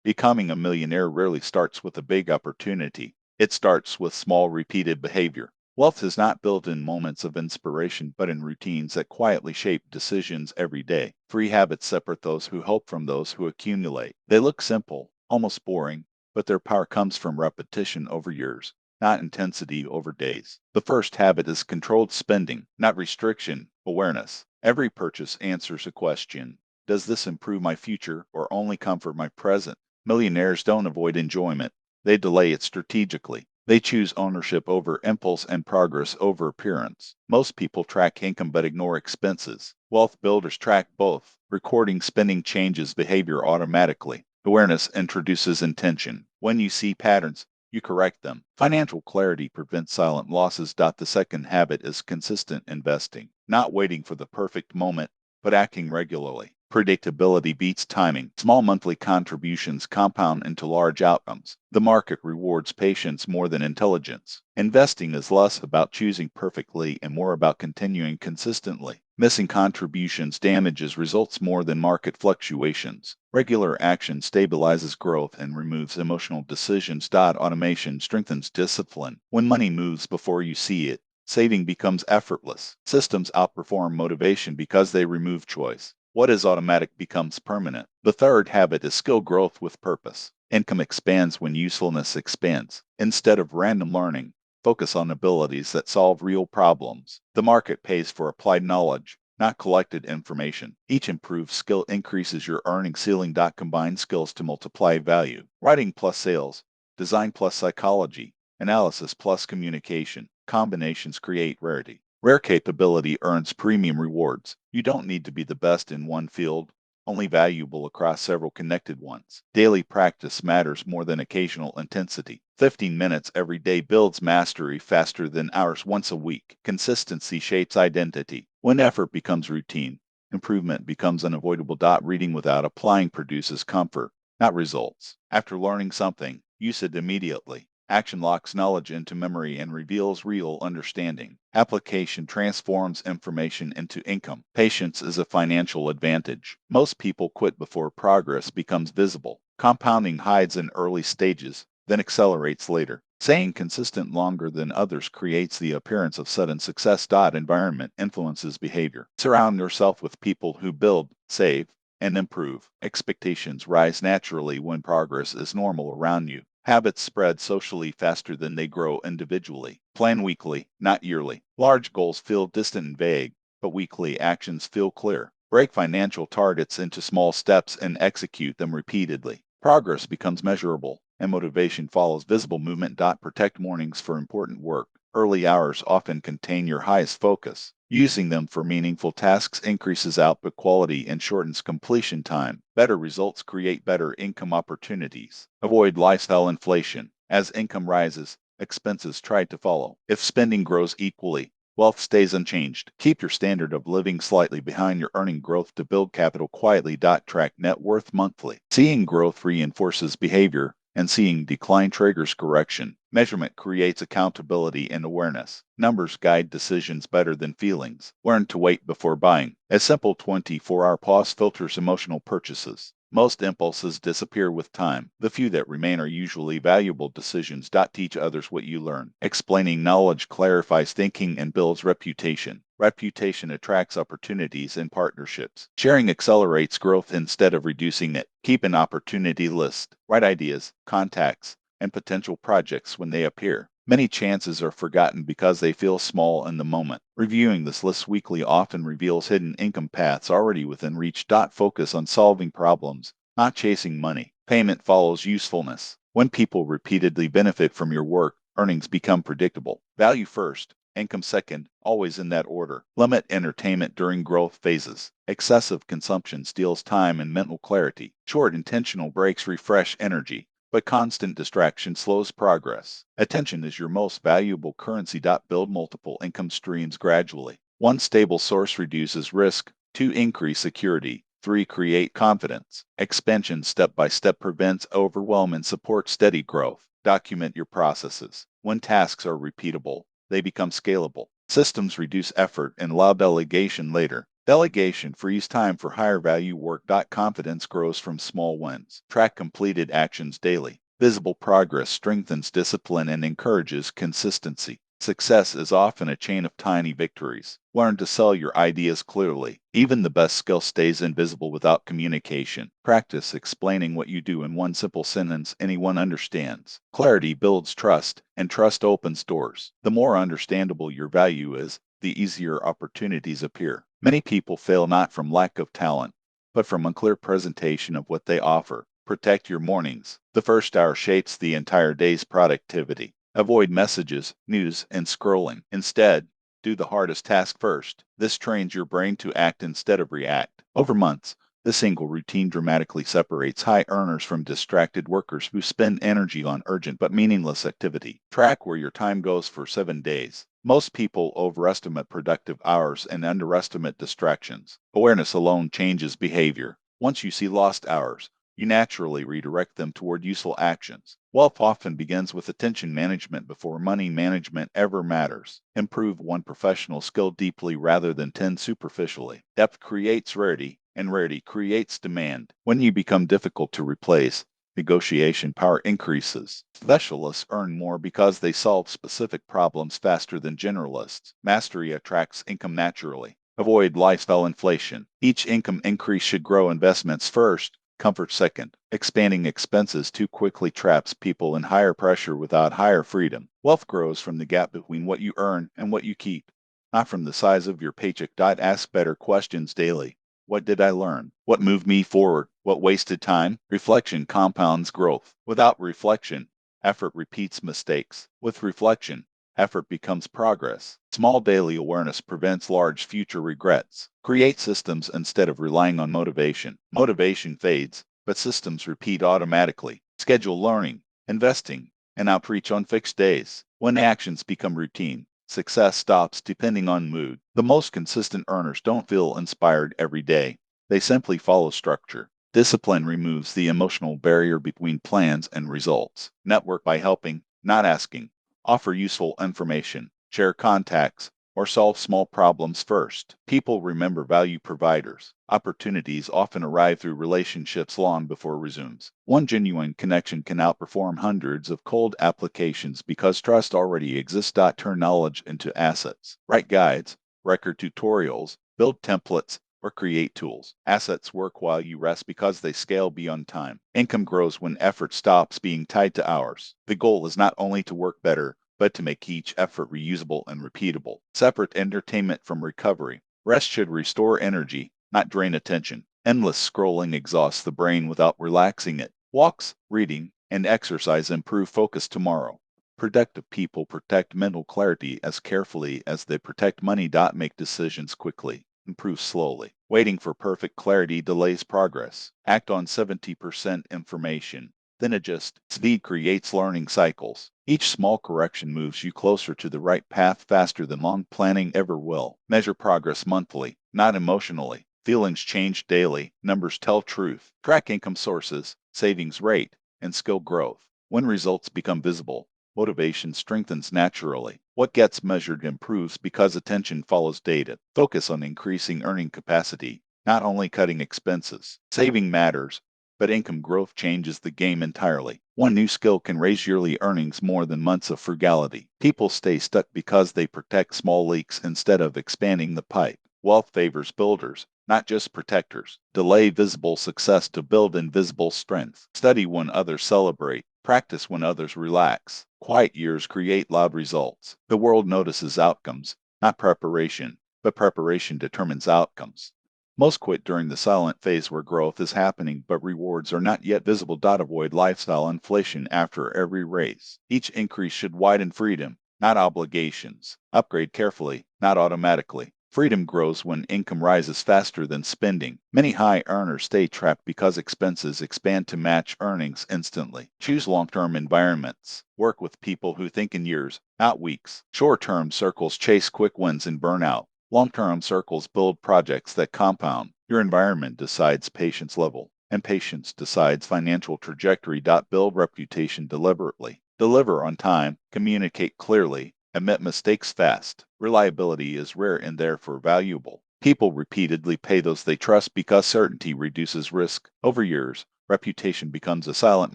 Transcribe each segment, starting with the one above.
Becoming a millionaire rarely starts with a big opportunity. It starts with small, repeated behavior. Wealth is not built in moments of inspiration, but in routines that quietly shape decisions every day. Three habits separate those who hope from those who accumulate. They look simple, almost boring, but their power comes from repetition over years, not intensity over days. The first habit is controlled spending, not restriction, awareness. Every purchase answers a question. Does this improve my future or only comfort my present? Millionaires don't avoid enjoyment. They delay it strategically. They choose ownership over impulse and progress over appearance. Most people track income but ignore expenses. Wealth builders track both. Recording spending changes behavior automatically. Awareness introduces intention. When you see patterns, you correct them. Financial clarity prevents silent losses. The second habit is consistent investing, not waiting for the perfect moment, but acting regularly. Predictability beats timing. Small monthly contributions compound into large outcomes. The market rewards patience more than intelligence. Investing is less about choosing perfectly and more about continuing consistently. Missing contributions damages results more than market fluctuations. Regular action stabilizes growth and removes emotional decisions. Automation strengthens discipline. When money moves before you see it, saving becomes effortless. Systems outperform motivation because they remove choice. What is automatic becomes permanent. The third habit is skill growth with purpose. Income expands when usefulness expands. Instead of random learning, focus on abilities that solve real problems. The market pays for applied knowledge, not collected information. Each improved skill increases your earning ceiling. Combine skills to multiply value. Writing plus sales, design plus psychology, analysis plus communication. Combinations create rarity. Rare capability earns premium rewards. You don't need to be the best in one field, only valuable across several connected ones. Daily practice matters more than occasional intensity. 15 minutes every day builds mastery faster than hours once a week. Consistency shapes identity. When effort becomes routine, improvement becomes unavoidable. Reading without applying produces comfort, not results. After learning something, use it immediately. Action locks knowledge into memory and reveals real understanding. Application transforms information into income. Patience is a financial advantage. Most people quit before progress becomes visible. Compounding hides in early stages, then accelerates later. Staying consistent longer than others creates the appearance of sudden success. Environment influences behavior. Surround yourself with people who build, save, and improve. Expectations rise naturally when progress is normal around you. Habits spread socially faster than they grow individually. Plan weekly, not yearly. Large goals feel distant and vague, but weekly actions feel clear. Break financial targets into small steps and execute them repeatedly. Progress becomes measurable, and motivation follows visible movement. Protect mornings for important work. Early hours often contain your highest focus. Using them for meaningful tasks increases output quality and shortens completion time. Better results create better income opportunities. Avoid lifestyle inflation. As income rises, expenses try to follow. If spending grows equally, wealth stays unchanged. Keep your standard of living slightly behind your earning growth to build capital quietly. Track net worth monthly. Seeing growth reinforces behavior, and seeing decline triggers correction. Measurement creates accountability and awareness. Numbers guide decisions better than feelings. Learn to wait before buying. A simple 24-hour pause filters emotional purchases. Most impulses disappear with time. The few that remain are usually valuable decisions. Teach others what you learn. Explaining knowledge clarifies thinking and builds reputation. Reputation attracts opportunities and partnerships. Sharing accelerates growth instead of reducing it. Keep an opportunity list. Write ideas, contacts, and potential projects when they appear. Many chances are forgotten because they feel small in the moment. Reviewing this list weekly often reveals hidden income paths already within reach. Focus on solving problems, not chasing money. Payment follows usefulness. When people repeatedly benefit from your work, earnings become predictable. Value first, income second, always in that order. Limit entertainment during growth phases. Excessive consumption steals time and mental clarity. Short intentional breaks refresh energy, but constant distraction slows progress. Attention is your most valuable currency. Build multiple income streams gradually. One stable source reduces risk. Two, increase security. Three, create confidence. Expansion step by step prevents overwhelm and supports steady growth. Document your processes. When tasks are repeatable, they become scalable. Systems reduce effort and allow delegation later. Delegation frees time for higher value work. Confidence grows from small wins. Track completed actions daily. Visible progress strengthens discipline and encourages consistency. Success is often a chain of tiny victories. Learn to sell your ideas clearly. Even the best skill stays invisible without communication. Practice explaining what you do in one simple sentence anyone understands. Clarity builds trust, and trust opens doors. The more understandable your value is, the easier opportunities appear. Many people fail not from lack of talent, but from unclear presentation of what they offer. Protect your mornings. The first hour shapes the entire day's productivity. Avoid messages, news, and scrolling. Instead, do the hardest task first. This trains your brain to act instead of react. Over months, this single routine dramatically separates high earners from distracted workers who spend energy on urgent but meaningless activity. Track where your time goes for 7 days. Most people overestimate productive hours and underestimate distractions. Awareness alone changes behavior. Once you see lost hours, you naturally redirect them toward useful actions. Wealth often begins with attention management before money management ever matters. Improve one professional skill deeply rather than 10 superficially. Depth creates rarity, and rarity creates demand. When you become difficult to replace, negotiation power increases. Specialists earn more because they solve specific problems faster than generalists. Mastery attracts income naturally. Avoid lifestyle inflation. Each income increase should grow investments first, comfort second. Expanding expenses too quickly traps people in higher pressure without higher freedom. Wealth grows from the gap between what you earn and what you keep, not from the size of your paycheck. Ask better questions daily. What did I learn? What moved me forward? What wasted time? Reflection compounds growth. Without reflection, effort repeats mistakes. With reflection, effort becomes progress. Small daily awareness prevents large future regrets. Create systems instead of relying on motivation. Motivation fades, but systems repeat automatically. Schedule learning, investing, and outreach on fixed days. When actions become routine, success stops depending on mood. The most consistent earners don't feel inspired every day. They simply follow structure. Discipline removes the emotional barrier between plans and results. Network by helping, not asking. Offer useful information. Share contacts, or solve small problems first. People remember value providers. Opportunities often arrive through relationships long before resumes. One genuine connection can outperform hundreds of cold applications because trust already exists. Turn knowledge into assets. Write guides, record tutorials, build templates, or create tools. Assets work while you rest because they scale beyond time. Income grows when effort stops being tied to hours. The goal is not only to work better, but to make each effort reusable and repeatable. Separate entertainment from recovery. Rest should restore energy, not drain attention. Endless scrolling exhausts the brain without relaxing it. Walks, reading, and exercise improve focus tomorrow. Productive people protect mental clarity as carefully as they protect money. Make decisions quickly. Improve slowly. Waiting for perfect clarity delays progress. Act on 70% information. Then adjust. Speed creates learning cycles. Each small correction moves you closer to the right path faster than long planning ever will. Measure progress monthly, not emotionally. Feelings change daily. Numbers tell truth. Track income sources, savings rate, and skill growth. When results become visible, motivation strengthens naturally. What gets measured improves because attention follows data. Focus on increasing earning capacity, not only cutting expenses. Saving matters, but income growth changes the game entirely. One new skill can raise yearly earnings more than months of frugality. People stay stuck because they protect small leaks instead of expanding the pipe. Wealth favors builders, not just protectors. Delay visible success to build invisible strength. Study when others celebrate. Practice when others relax. Quiet years create loud results. The world notices outcomes, not preparation, but preparation determines outcomes. Most quit during the silent phase where growth is happening but rewards are not yet visible. Avoid lifestyle inflation after every raise. Each increase should widen freedom, not obligations. Upgrade carefully, not automatically. Freedom grows when income rises faster than spending. Many high earners stay trapped because expenses expand to match earnings instantly. Choose long-term environments. Work with people who think in years, not weeks. Short-term circles chase quick wins and burnout. Long-term circles build projects that compound. Your environment decides patience level, and patience decides financial trajectory. Build reputation deliberately. Deliver on time, communicate clearly, admit mistakes fast. Reliability is rare and therefore valuable. People repeatedly pay those they trust because certainty reduces risk. Over years, reputation becomes a silent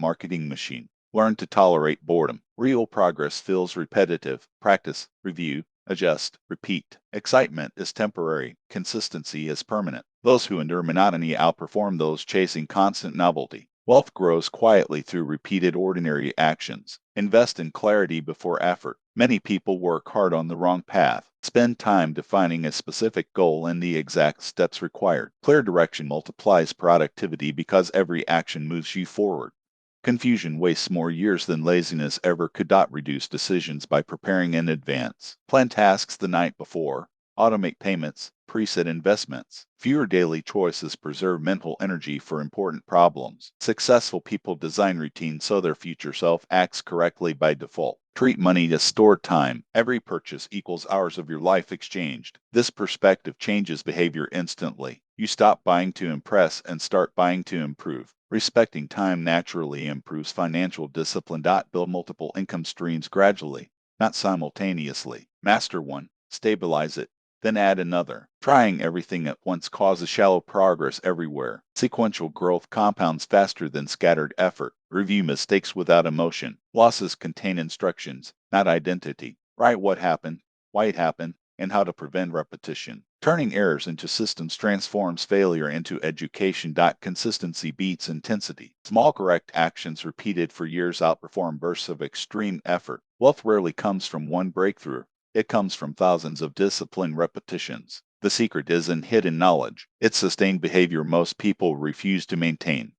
marketing machine. Learn to tolerate boredom. Real progress feels repetitive. Practice, review, adjust, repeat. Excitement is temporary. Consistency is permanent. Those who endure monotony outperform those chasing constant novelty. Wealth grows quietly through repeated ordinary actions. Invest in clarity before effort. Many people work hard on the wrong path. Spend time defining a specific goal and the exact steps required. Clear direction multiplies productivity because every action moves you forward. Confusion wastes more years than laziness ever could. Reduce decisions by preparing in advance. Plan tasks the night before. Automate payments. Preset investments. Fewer daily choices preserve mental energy for important problems. Successful people design routines so their future self acts correctly by default. Treat money as stored time. Every purchase equals hours of your life exchanged. This perspective changes behavior instantly. You stop buying to impress and start buying to improve. Respecting time naturally improves financial discipline. Build multiple income streams gradually, not simultaneously. Master one, stabilize it, then add another. Trying everything at once causes shallow progress everywhere. Sequential growth compounds faster than scattered effort. Review mistakes without emotion. Losses contain instructions, not identity. Write what happened, why it happened, and how to prevent repetition. Turning errors into systems transforms failure into education. Consistency beats intensity. Small correct actions repeated for years outperform bursts of extreme effort. Wealth rarely comes from one breakthrough. It comes from thousands of disciplined repetitions. The secret is in hidden knowledge. It's sustained behavior most people refuse to maintain.